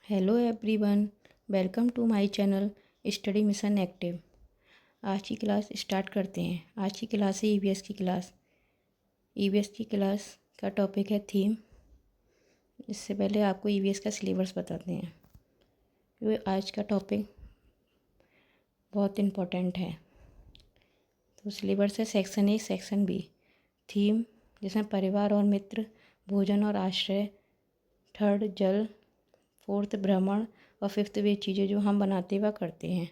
Hello everyone, welcome to my channel study mission active. आज की class start करते हैं। आज की क्लास है ईवीएस की क्लास। ईवीएस की क्लास का टॉपिक है थीम। इससे पहले आपको ईवीएस का सिलेबस बताते हैं, क्योंकि आज का टॉपिक बहुत इम्पोर्टेंट है। तो सिलेबस है section A, section B. Theme, जिसमें परिवार और मित्र, भोजन और आश्रय, थर्ड जल, फोर्थ भ्रमण और फिफ्थ वे चीज़ें जो हम बनाते व करते हैं।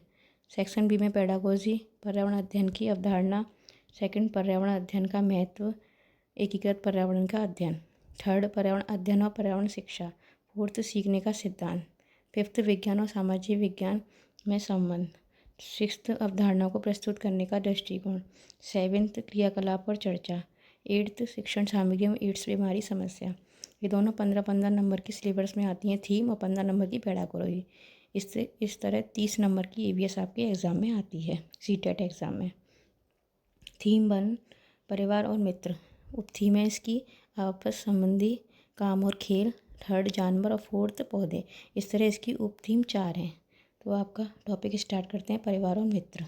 सेक्शन बी में पेडागोजी, पर्यावरण अध्ययन की अवधारणा। सेकंड, पर्यावरण अध्ययन का महत्व, एकीकृत पर्यावरण का अध्ययन। थर्ड, पर्यावरण अध्ययन और पर्यावरण शिक्षा। फोर्थ, सीखने का सिद्धांत। फिफ्थ, विज्ञान और सामाजिक विज्ञान में संबंध। सिक्स्थ, अवधारणा को प्रस्तुत करने का दृष्टिकोण। सेवेंथ, क्रियाकलाप और चर्चा। एट्थ, शिक्षण सामग्री में एड्स बीमारी समस्या। ये दोनों 15-15 नंबर की सिलेबस में आती हैं, थीम, और 15 नंबर की पेडागोजी। इस तरह 30 नंबर की ईवीएस आपके एग्ज़ाम में आती है, सीटेट एग्ज़ाम में। थीम 1, परिवार और मित्र। उपथीम है इसकी आपस संबंधी काम और खेल। थर्ड, जानवर, और फोर्थ, पौधे। इस तरह इसकी उपथीम 4 हैं। तो आपका टॉपिक स्टार्ट करते हैं, परिवार और मित्र।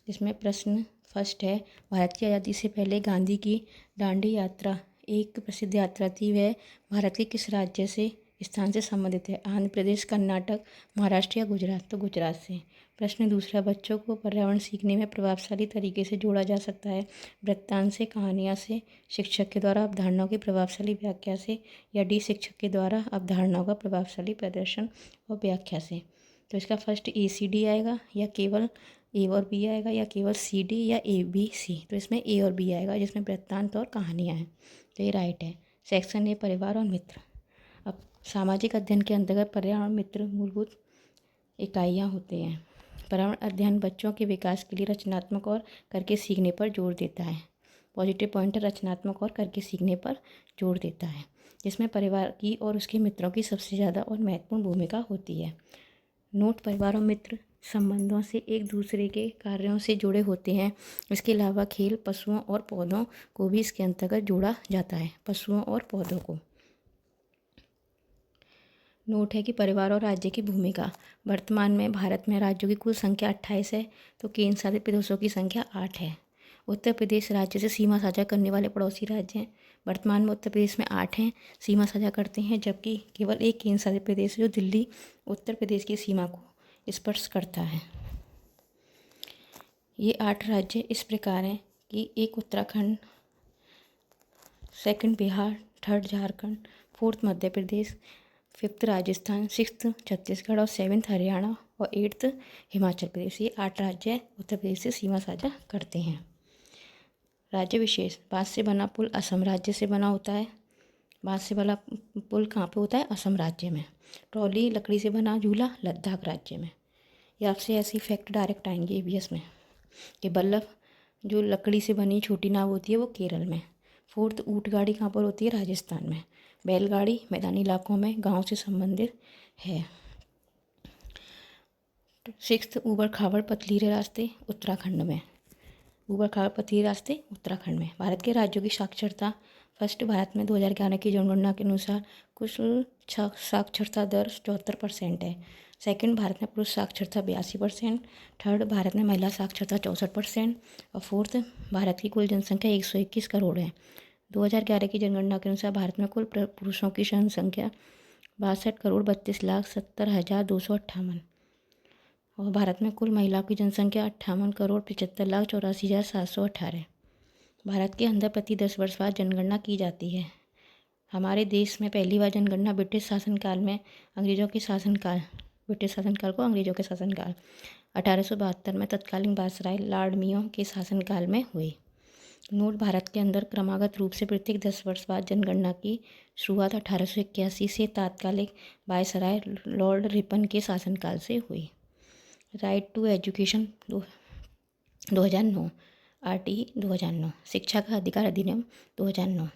इसमें प्रश्न फर्स्ट है, भारत की आज़ादी से पहले गांधी की दांडी यात्रा एक प्रसिद्ध यात्रा थी। वह भारत के किस राज्य से स्थान से संबंधित है? आंध्र प्रदेश, कर्नाटक, महाराष्ट्र या गुजरात? तो गुजरात से। प्रश्न दूसरा, बच्चों को पर्यावरण सीखने में प्रभावशाली तरीके से जोड़ा जा सकता है? वृत्तांत से, कहानियाँ से, शिक्षक के द्वारा अवधारणाओं की प्रभावशाली व्याख्या से, या डी, शिक्षक के द्वारा अवधारणाओं का प्रभावशाली प्रदर्शन और व्याख्या से? तो इसका फर्स्ट ACD आएगा, या केवल ए और बी आएगा, या केवल CD, या ABC? तो इसमें ए और बी आएगा, जिसमें वृत्तांत और कहानियाँ हैं। तो ये राइट है। सेक्शन ए, परिवार और मित्र। अब सामाजिक अध्ययन के अंतर्गत पर्यावरण और मित्र मूलभूत इकाइयाँ होते हैं। पर्यावरण अध्ययन बच्चों के विकास के लिए रचनात्मक और करके सीखने पर जोर देता है। पॉजिटिव पॉइंट है, रचनात्मक और करके सीखने पर जोर देता है, जिसमें परिवार की और उसके मित्रों की सबसे ज़्यादा और महत्वपूर्ण भूमिका होती है। नोट, परिवार और मित्र संबंधों से एक दूसरे के कार्यों से जुड़े होते हैं। इसके अलावा खेल, पशुओं और पौधों को भी इसके अंतर्गत जोड़ा जाता है, पशुओं और पौधों को। नोट है कि परिवार और राज्य की भूमिका। वर्तमान में भारत में राज्यों की कुल संख्या 28 है, तो केंद्र शासित प्रदेशों की संख्या 8 है। उत्तर प्रदेश राज्य से सीमा साझा करने वाले पड़ोसी राज्य हैं। वर्तमान में उत्तर प्रदेश में 8 हैं, सीमा साझा करते हैं, जबकि केवल एक केंद्र शासित प्रदेश जो दिल्ली उत्तर प्रदेश की सीमा को स्पर्श करता है। ये 8 राज्य इस प्रकार हैं कि एक Uttarakhand, second Bihar, third Jharkhand, fourth Madhya Pradesh, fifth Rajasthan, sixth Chhattisgarh और सेवन्थ हरियाणा और एट्थ हिमाचल प्रदेश। ये 8 राज्य उत्तर प्रदेश से सीमा साझा करते हैं। राज्य विशेष, बांस से बना पुल असम राज्य से बना होता है। बांस से बना पुल कहाँ पे होता है? असम राज्य में। ट्रॉली, लकड़ी से बना झूला, लद्दाख राज्य में। या आपसे ऐसी फैक्ट डायरेक्ट आएंगे ईवीएस में कि बल्लभ जो लकड़ी से बनी छोटी नाव होती है वो केरल में। फोर्थ, ऊँट गाड़ी कहाँ पर होती है? राजस्थान में। बैलगाड़ी मैदानी इलाकों में, गांव से संबंधित है। सिक्स्थ, ऊबड़ खाबड़ पथरीले रास्ते उत्तराखंड में। ऊबड़ खाबड़ पथरीले रास्ते उत्तराखंड में। भारत के राज्यों की साक्षरता। फर्स्ट, भारत में 2011 की जनगणना के अनुसार कुल साक्षरता दर 74% है। सेकंड, भारत में पुरुष साक्षरता 82%। थर्ड, भारत में महिला साक्षरता 64%। और फोर्थ, भारत की कुल जनसंख्या 121 करोड़ है। 2011 की जनगणना के अनुसार भारत में कुल पुरुषों की जनसंख्या 62,70,70,258 और भारत में कुल महिलाओं की जनसंख्या 58,75,84,718। भारत के अंदर प्रति 10 वर्ष बाद जनगणना की जाती है। हमारे देश में पहली बार जनगणना ब्रिटिश शासनकाल में ब्रिटिश शासनकाल को अंग्रेजों के शासनकाल 1872 में तत्कालीन वायसराय लॉर्ड मेयो के शासनकाल में हुई। नोट, भारत के अंदर क्रमागत रूप से प्रत्येक 10 वर्ष बाद जनगणना की शुरुआत 1881 से तत्कालीन वायसराय लॉर्ड रिपन के शासनकाल से हुई। राइट टू एजुकेशन 2009, RTE 2009, शिक्षा का अधिकार अधिनियम 2009।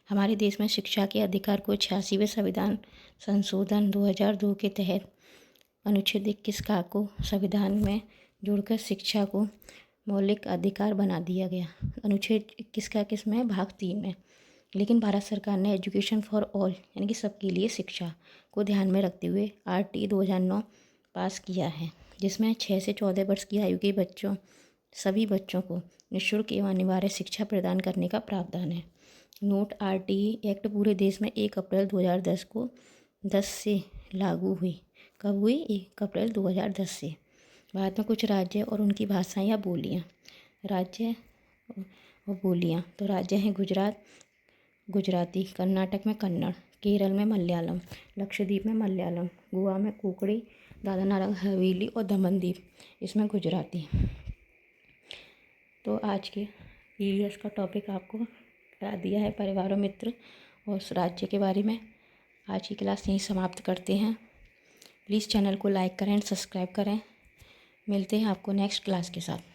हमारे देश में शिक्षा के अधिकार को 86वें संविधान संशोधन 2002 के तहत अनुच्छेद 21 का को संविधान में जोड़कर शिक्षा को मौलिक अधिकार बना दिया गया। अनुच्छेद 21 का किसमें? भाग 3 में। लेकिन भारत सरकार ने एजुकेशन फॉर ऑल यानी कि सबके लिए शिक्षा को ध्यान में रखते हुए RT 2009 पास किया है, जिसमें 6 से 14 वर्ष की आयु के सभी बच्चों को निःशुल्क एवं अनिवार्य शिक्षा प्रदान करने का प्रावधान है। नोट RTE एक्ट पूरे देश में 1 अप्रैल 2010 से लागू हुई। कब हुई? 1 अप्रैल 2010 से। भारत में कुछ राज्य और उनकी भाषाएं या बोलियाँ। राज्य और बोलियाँ तो राज्य हैं गुजरात गुजराती, कर्नाटक में कन्नड़, केरल में मलयालम, लक्षद्वीप में मलयालम, गोवा में कोंकणी, दादरा नगर हवेली और दमन दीव इसमें गुजराती। तो आज के EVS का टॉपिक आपको बता दिया है परिवार और मित्र और उस राज्य के बारे में। आज की क्लास यहीं समाप्त करते हैं। प्लीज़ चैनल को लाइक करें एंड सब्सक्राइब करें। मिलते हैं आपको नेक्स्ट क्लास के साथ।